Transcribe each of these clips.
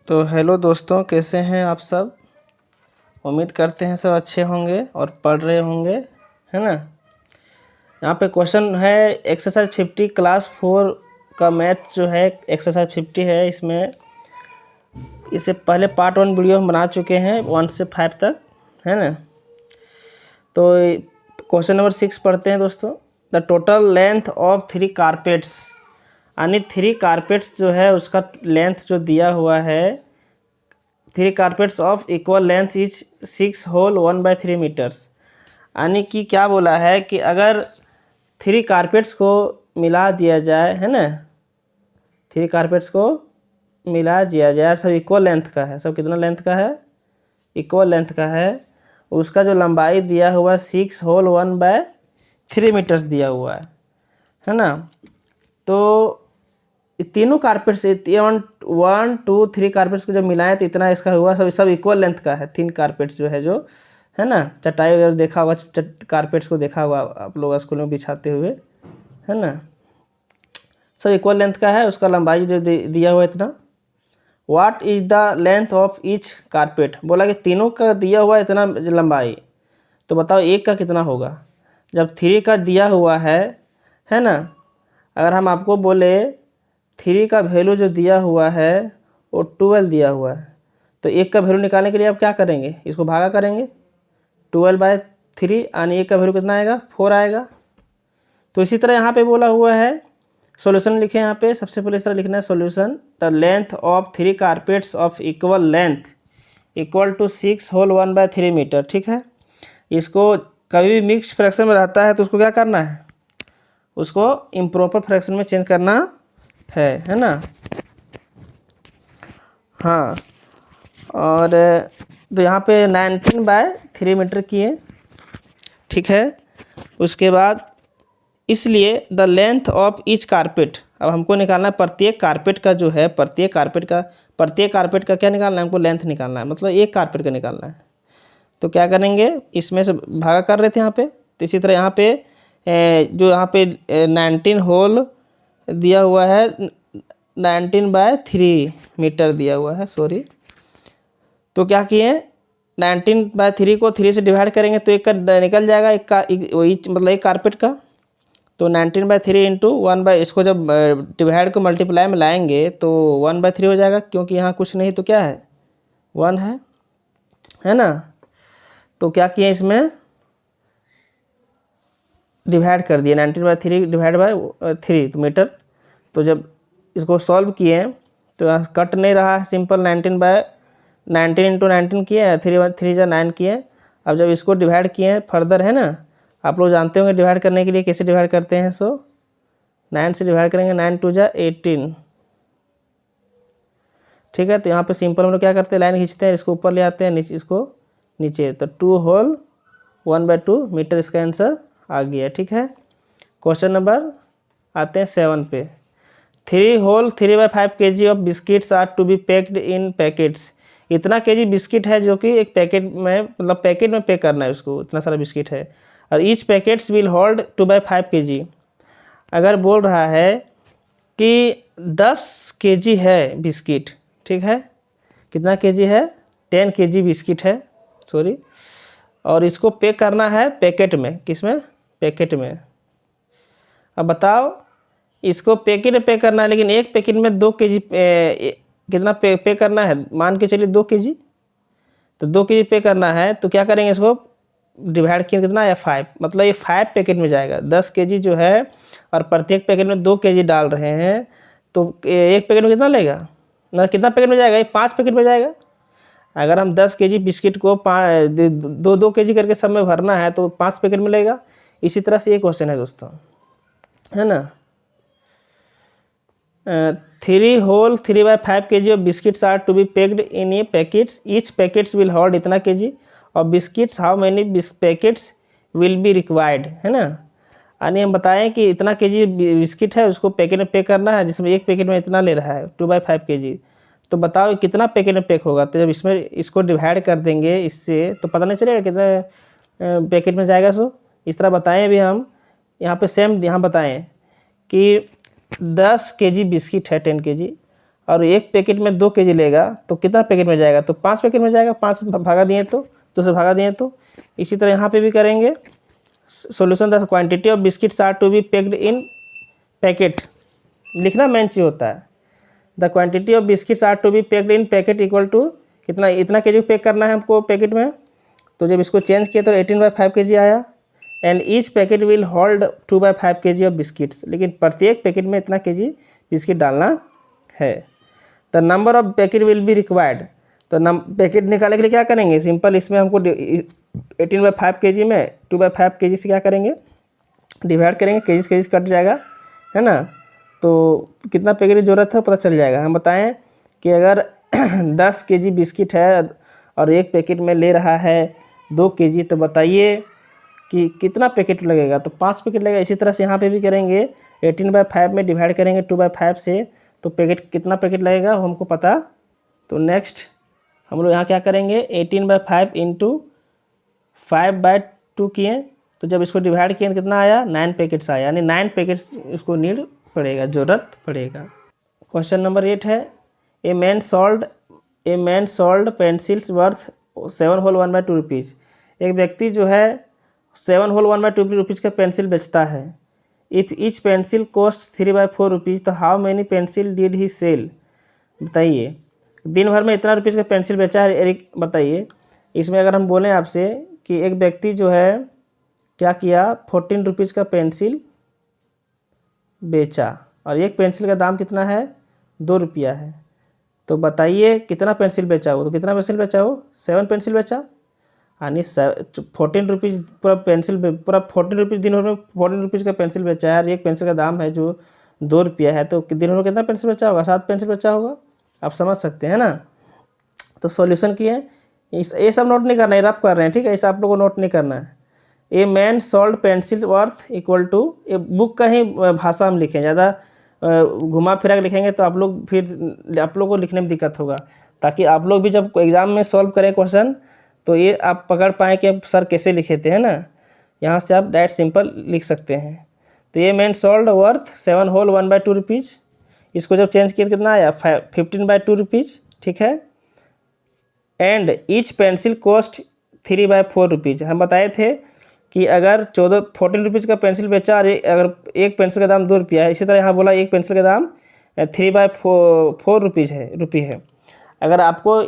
तो हेलो दोस्तों, कैसे हैं आप सब। उम्मीद करते हैं सब अच्छे होंगे और पढ़ रहे होंगे, है ना। यहाँ पे क्वेश्चन है एक्सरसाइज 50 क्लास 4 का मैथ जो है एक्सरसाइज 50 है। इसमें इससे पहले पार्ट 1 वीडियो हम बना चुके हैं 1 से 5 तक, है ना। तो क्वेश्चन नंबर 6 पढ़ते हैं दोस्तों। The total length of 3 carpets, यानी 3 कारपेट्स जो है उसका लेंथ जो दिया हुआ है 3 carpets of equal length is 6 whole 1/3 meters. यानी कि क्या बोला है कि अगर 3 कारपेट्स को मिला दिया जाए, है ना, 3 कारपेट्स को मिला दिया जाए, सब इक्वल लेंथ का है, सब कितना लेंथ का है, इक्वल लेंथ का है। उसका जो लंबाई दिया हुआ 6 होल 1/3 मीटर्स दिया हुआ है ना। तो तीनों कारपेट्स 1 2 3 कारपेट्स को जब मिलाएं तो इतना इसका हुआ, सब इक्वल लेंथ का है। 3 कारपेट्स जो है, जो है ना, चटाई वगैरह देखा होगा, कारपेट्स को देखा होगा आप लोग स्कूल में बिछाते हुए, है ना। सब इक्वल लेंथ का है। उसका लंबाई जो दिया हुआ है इतना। What is the length of each carpet, बोला कि तीनों का दिया हुआ इतना लंबाई, तो बताओ एक का कितना होगा। जब 3 का दिया हुआ है ना। अगर हम आपको बोले 3 का वैल्यू जो दिया हुआ है वो 12 दिया हुआ है, तो एक का वैल्यू निकालने के लिए आप क्या करेंगे, इसको भागा करेंगे 12/3, यानी एक का वैल्यू कितना आएगा, 4 आएगा। तो इसी तरह यहाँ पे बोला हुआ है, सॉल्यूशन लिखे यहाँ पे। सबसे पहले इस तरह लिखना है solution, the length of 3 carpets of equal length equal to 6 whole 1/3 meter. ठीक है। इसको कभी भी मिक्स फ्रैक्शन में रहता है तो उसको क्या करना है, उसको इम्प्रॉपर फ्रैक्शन में चेंज करना है ना। हाँ, और तो यहाँ पे 19/3 मीटर किए, ठीक है। उसके बाद इसलिए the length of each carpet, अब हमको निकालना है प्रत्येक कारपेट का जो है, प्रत्येक कारपेट का क्या निकालना है, हमको लेंथ निकालना है, मतलब एक कारपेट का निकालना है। तो क्या करेंगे, इसमें से भागा कर रहे थे यहाँ पे, तो इसी तरह यहाँ पे जो यहाँ पे 19 होल दिया हुआ है, 19/3 मीटर दिया हुआ है, सॉरी। तो क्या किए, 19/3 को 3 से डिवाइड करेंगे तो एक का निकल जाएगा, मतलब एक कारपेट का। तो 19/3 इंटू 1 इसको जब डिवाइड को मल्टीप्लाई में लाएंगे तो 1/3 हो जाएगा, क्योंकि यहाँ कुछ नहीं तो क्या है, 1 है ना। तो क्या किए, इसमें डिवाइड कर दिए 19/3 डिवाइड बाय 3 तो मीटर। तो जब इसको सॉल्व किए तो कट नहीं रहा है, सिंपल 19 इंटू 19 किए, 3 जा 9 किए। अब जब इसको डिवाइड किए फर्दर, है ना, आप लोग जानते होंगे डिवाइड करने के लिए कैसे डिवाइड करते हैं। सो 9 से डिवाइड करेंगे, 9 2 जा 18, ठीक है। तो यहाँ पे सिंपल हम लोग क्या करते हैं, लाइन खींचते हैं, इसको ऊपर ले आते हैं, इसको नीचे, तो 2 होल 1/2 मीटर इसका आंसर आ गया, ठीक है। क्वेश्चन नंबर आते हैं 7 पे। 3 whole 3/5 kg of biscuits are to be packed in packets. इतना केजी बिस्किट है जो कि एक पैकेट में, मतलब पैकेट में पैक करना है उसको, इतना सारा बिस्किट है, और each packets will hold 2/5 kg। अगर बोल रहा है कि 10 kg है बिस्किट, ठीक है, कितना केजी है, 10 kg बिस्किट है, सॉरी, और इसको पैक करना है पैकेट में, किसमें, पैकेट में। अब बताओ, इसको पैकेट में पैक करना है, लेकिन एक पैकेट में 2 kg कितना पे करना है, मान के चलिए 2 kg, तो 2 kg पे करना है, तो क्या करेंगे, इसको डिवाइड किया कितना या 5, मतलब ये 5 पैकेट में जाएगा। 10 kg जो है और प्रत्येक पैकेट में 2 kg डाल रहे हैं, तो एक पैकेट में कितना लेगा ना, कितना पैकेट में जाएगा, ये 5 पैकेट में जाएगा। अगर हम 10 kg बिस्किट को 2 kg करके सब में भरना है तो 5 पैकेट मिलेगा। इसी तरह से ये क्वेश्चन है दोस्तों, है ना। 3 whole 3/5 kg of biscuits are to be packed in a packets, each packets will hold इतना kg और biscuits how many packets will be required, है ना। यानी हम बताएं कि इतना kg बिस्किट है, उसको पैकेट में पैक करना है, जिसमें एक पैकेट में इतना ले रहा है 2/5 kg। तो बताओ कितना पैकेट में पैक होगा। तो जब इसमें इसको डिवाइड कर देंगे इससे, तो पता नहीं चलेगा कितना पैकेट में जाएगा। सो इस तरह बताएं भी हम यहाँ पे सेम यहाँ बताएं कि 10 kg बिस्किट है, 10 kg, और एक पैकेट में 2 kg लेगा तो कितना पैकेट में जाएगा, तो 5 पैकेट में जाएगा, 5 भागा दिए तो 2 से भागा दिए तो। इसी तरह यहाँ पे भी करेंगे। Solution the quantity of biscuits are to be packed in packet, लिखना मेन चीज़ होता है। The quantity of biscuits are to be packed in packet equal to कितना, इतना केजी पैक करना है हमको पैकेट में। तो जब इसको चेंज किया तो 18/5 kg आया। And each packet will hold 2/5 kg of biscuits, लेकिन प्रत्येक पैकेट में इतना केजी बिस्किट डालना है। The number of packet will be required, तो पैकेट निकालने के लिए क्या करेंगे, सिंपल इसमें हमको 18/5 kg में 2/5 kg से क्या करेंगे, डिवाइड करेंगे, केजी कट जाएगा, है ना। तो कितना पैकेट की ज़रूरत है पता चल जाएगा। हम बताएं कि अगर 10 kg बिस्किट है और एक पैकेट में ले रहा है 2 kg, तो बताइए कि कितना पैकेट लगेगा, तो 5 पैकेट लगेगा। इसी तरह से यहाँ पे भी करेंगे, 18/5 में डिवाइड करेंगे 2/5 से, तो पैकेट कितना पैकेट लगेगा वो हमको पता। तो नेक्स्ट हम लोग यहाँ क्या करेंगे, 18/5 इंटू 5/2 किए, तो जब इसको डिवाइड किए तो कितना आया, 9 पैकेट्स आया, यानी 9 पैकेट्स इसको नीड पड़ेगा, ज़रूरत पड़ेगा। क्वेश्चन नंबर 8 है, a man sold pencils worth 7 whole 1/2 rupees. एक व्यक्ति जो है 7 होल 1/2 रुपीज़ का पेंसिल बेचता है। If each pencil cost 3/4 rupees, तो how many pencil did he sell. बताइए, दिन भर में इतना रुपीज़ का पेंसिल बेचा है। बताइए इसमें अगर हम बोलें आपसे कि एक व्यक्ति जो है क्या किया, 14 रुपीज़ का पेंसिल बेचा और एक पेंसिल का दाम कितना है, 2 रुपया है, तो बताइए कितना पेंसिल बेचा हो, तो कितना पेंसिल बेचा हो, 7 पेंसिल बेचा, यानी 14 रुपीज़ पूरा पेंसिल, पूरा 14 रुपीज़ दिन भर में 14 रुपीज़ का पेंसिल बेचा है और एक पेंसिल का दाम है जो 2 रुपया है, तो दिन भर में कितना पेंसिल बेचा होगा, 7 पेंसिल बेचा होगा। आप समझ सकते हैं ना। तो सॉल्यूशन किए, ये सब नोट नहीं करना है, रफ कर रहे हैं, ठीक है, ऐसा आप लोगों को नोट नहीं करना है। A man sold pencil worth equal to, ये बुक का ही भाषा हम लिखें, ज़्यादा घुमा फिरा के लिखेंगे तो आप लोग को लिखने में दिक्कत होगा, ताकि आप लोग भी जब एग्ज़ाम में सॉल्व करें क्वेश्चन तो ये आप पकड़ पाएँ कि अब सर कैसे लिखे थे, है ना। यहाँ से आप डायरेक्ट सिंपल लिख सकते हैं। तो ये man sold worth 7 whole 1/2 rupees, इसको जब चेंज किया कितना आया, 15/2 रुपीज़, ठीक है। And each pencil cost 3/4 rupees. हम बताए थे कि अगर 14 रुपीज़ का पेंसिल बेचा और अगर एक पेंसिल का दाम 2 रुपया है, इसी तरह यहाँ बोला एक पेंसिल का दाम 3/4 रुपीज़ है। अगर आपको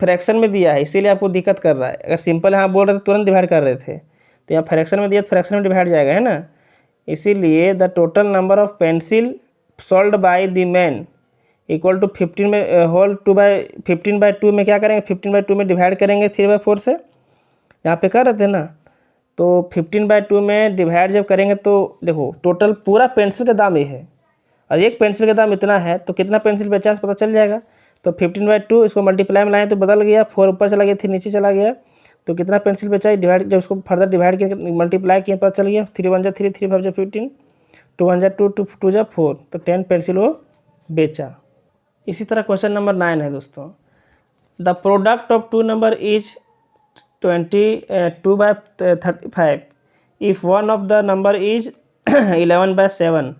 फ्रैक्शन में दिया है इसीलिए आपको दिक्कत कर रहा है, अगर सिंपल यहाँ बोल रहे थे तुरंत डिवाइड कर रहे थे, तो यहाँ फ्रैक्शन में दिया तो फ्रैक्शन में डिवाइड जाएगा, है ना। इसीलिए the total number of pencil sold by the man equal to 15 में होल 15/2 में क्या करेंगे, 15/2 में डिवाइड करेंगे 3/4 से, यहाँ पे कर रहे थे ना। तो 15/2 में डिवाइड जब करेंगे तो देखो टोटल पूरा पेंसिल का दाम ये है और एक पेंसिल का दाम इतना है, तो कितना पेंसिल बेचा पता चल जाएगा। तो 15/2 इसको मल्टीप्लाई में लाएँ तो बदल गया, 4 ऊपर चला गया, 3 नीचे चला गया, तो कितना पेंसिल बेचा है, डिवाइड जब उसको फर्दर डिवाइड किया मल्टीप्लाई किया पता चल गया, 3 1 3 3 5 15, 2 1 2 2 2 4, तो 10 पेंसिल वो बेचा। इसी तरह क्वेश्चन नंबर 9 है दोस्तों, the product of 2 number is 22/35, if one of the number is 11/7,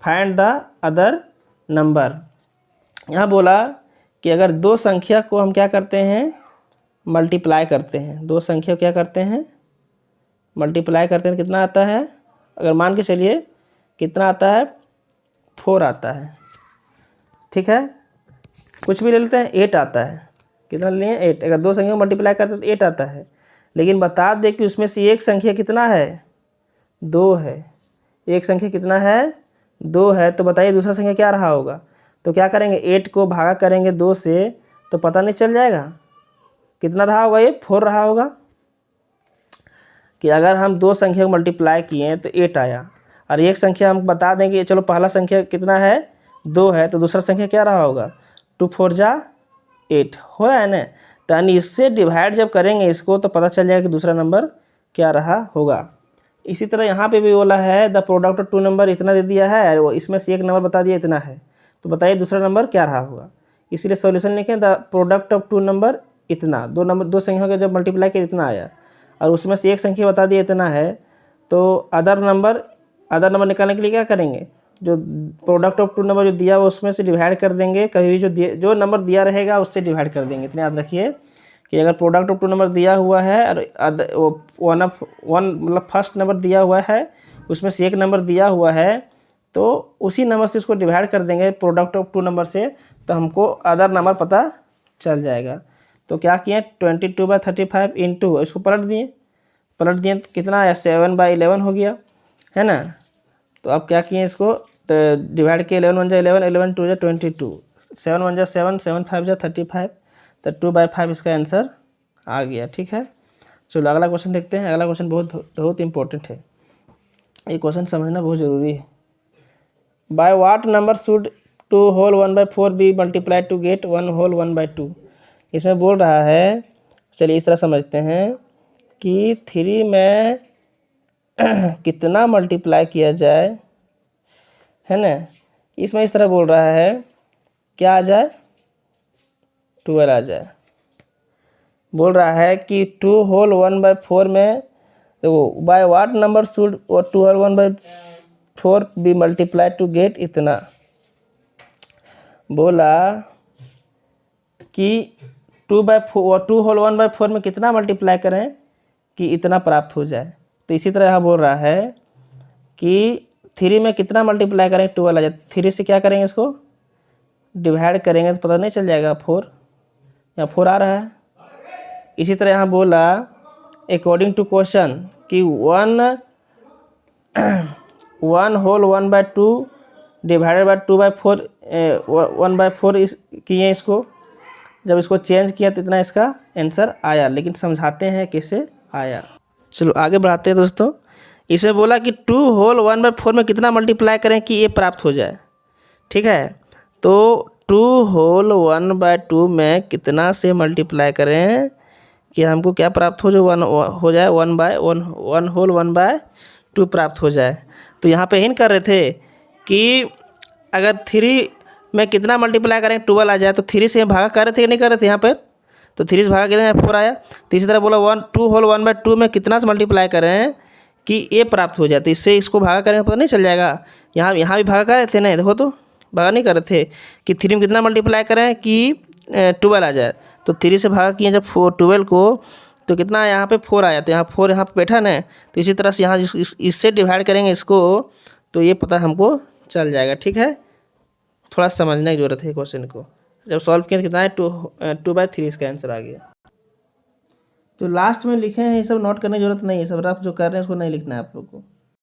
find the other number. यहाँ बोला कि अगर दो संख्या को हम क्या करते हैं, मल्टीप्लाई करते हैं, दो संख्या क्या करते हैं, मल्टीप्लाई करते हैं, कितना आता है, अगर मान के चलिए कितना आता है, 4 आता है, ठीक है, कुछ भी ले लेते हैं, 8 आता है, कितना लिए 8, अगर दो संख्या को मल्टीप्लाई करते हैं तो 8 आता है। लेकिन बता दें कि उसमें से एक संख्या कितना है, 2 है, एक संख्या कितना है, 2 है, तो बताइए दूसरा संख्या क्या रहा होगा। तो क्या करेंगे, 8 को भागा करेंगे 2 से, तो पता नहीं चल जाएगा कितना रहा होगा, ये 4 रहा होगा। कि अगर हम दो संख्या को मल्टीप्लाई किए तो 8 आया और एक संख्या हम बता देंगे, चलो पहला संख्या कितना है, 2 है, तो दूसरा संख्या क्या रहा होगा, 2 4 जा 8 हो रहा है ना। तो यानी इससे डिवाइड जब करेंगे इसको तो पता चल जाएगा कि दूसरा नंबर क्या रहा होगा। इसी तरह यहाँ पे भी बोला है द प्रोडक्ट ऑफ 2 नंबर इतना दे दिया है, वो इसमें से एक नंबर बता दिया इतना है, तो बताइए दूसरा नंबर क्या रहा होगा। इसीलिए सॉल्यूशन लिखें, द प्रोडक्ट ऑफ 2 नंबर इतना, दो संख्या का जब मल्टीप्लाई किया इतना आया और उसमें से एक संख्या बता दिया इतना है, तो अदर नंबर निकालने के लिए क्या करेंगे, जो प्रोडक्ट ऑफ टू नंबर जो दिया हुआ उसमें से डिवाइड कर देंगे, कभी भी जो नंबर दिया रहेगा उससे डिवाइड कर देंगे। इतना याद रखिए कि अगर प्रोडक्ट ऑफ टू नंबर दिया हुआ है और वन मतलब फर्स्ट नंबर दिया हुआ है, उसमें से एक नंबर दिया हुआ है, तो उसी नंबर से उसको डिवाइड कर देंगे प्रोडक्ट ऑफ टू नंबर से, तो हमको अदर नंबर पता चल जाएगा। तो क्या किए, 22/35 इंटू इसको पलट दिए तो कितना आया, 7/11 हो गया, है ना। तो अब क्या किए, इसको डिवाइड किए, 11 1 जा 11, 11 2 जा 22, 7 1 जा 7, 7 5 जा 35, तो 2/5 इसका आंसर आ गया। ठीक है, चलो अगला क्वेश्चन देखते हैं। अगला क्वेश्चन बहुत बहुत इंपॉर्टेंट है, ये क्वेश्चन समझना बहुत ज़रूरी है। By what number should 2 whole 1/4 be multiply to get 1 whole 1/2। इसमें बोल रहा है, चलिए इस तरह समझते हैं कि 3 में कितना मल्टीप्लाई किया जाए, है ना। इसमें इस तरह बोल रहा है, क्या आ जाए, 12 आ जाए। बोल रहा है कि 2 होल 1/4 में देखो, by what number should 2 whole 1/4 be multiply to get इतना। बोला कि 2 होल 1/4 में कितना मल्टीप्लाई करें कि इतना प्राप्त हो जाए। तो इसी तरह यहाँ बोल रहा है कि 3 में कितना मल्टीप्लाई करें 12 आ जाए। 3 से क्या करेंगे, इसको डिवाइड करेंगे तो पता नहीं चल जाएगा 4, यहाँ 4 आ रहा है। इसी तरह यहाँ बोला अकॉर्डिंग टू क्वेश्चन कि 1 होल 1/2 डिवाइडेड बाय 2/4 1/4 किए इसको, जब इसको चेंज किया तो इतना इसका आंसर आया। लेकिन समझाते हैं कैसे आया, चलो आगे बढ़ाते हैं दोस्तों। इसमें बोला कि 2 होल 1/4 में कितना मल्टीप्लाई करें कि ये प्राप्त हो जाए। ठीक है, तो 2 होल 1/2 में कितना से मल्टीप्लाई करें कि हमको क्या प्राप्त हो जाए, 1 हो जाए, 1 होल 1/2 प्राप्त हो जाए। तो यहाँ पे हिंट कर रहे थे कि अगर 3 में कितना मल्टीप्लाई करें 12 आ जाए, तो 3 से भागा कर रहे थे कि नहीं कर रहे थे यहाँ पर, तो 3 से भागा कितना 4 आया। तो इसी तरह बोला 2 होल 1/2 में कितना से मल्टीप्लाई करें कि ए प्राप्त हो जाए। तो इससे इसको भागा करेंगे पता नहीं चल जाएगा। यहाँ भी भागा कर रहे थे ना, देखो तो भागा नहीं कर रहे थे कि 3 में कितना मल्टीप्लाई करें कि 12 आ जाए। तो 3 से भागा किए जब 12 को, तो कितना यहाँ पे 4 आया। तो यहाँ 4 यहाँ पे बैठा ना, तो इसी तरह से यहाँ इससे डिवाइड करेंगे इसको, तो ये पता हमको चल जाएगा। ठीक है, थोड़ा समझने की ज़रूरत है क्वेश्चन को। जब सॉल्व किया तो कितना है, 2/3 इसका आंसर आ गया। जो लास्ट में लिखे हैं ये सब नोट करने की जरूरत नहीं है, सब रफ जो कर रहे हैं उसको नहीं लिखना है आप लोग को।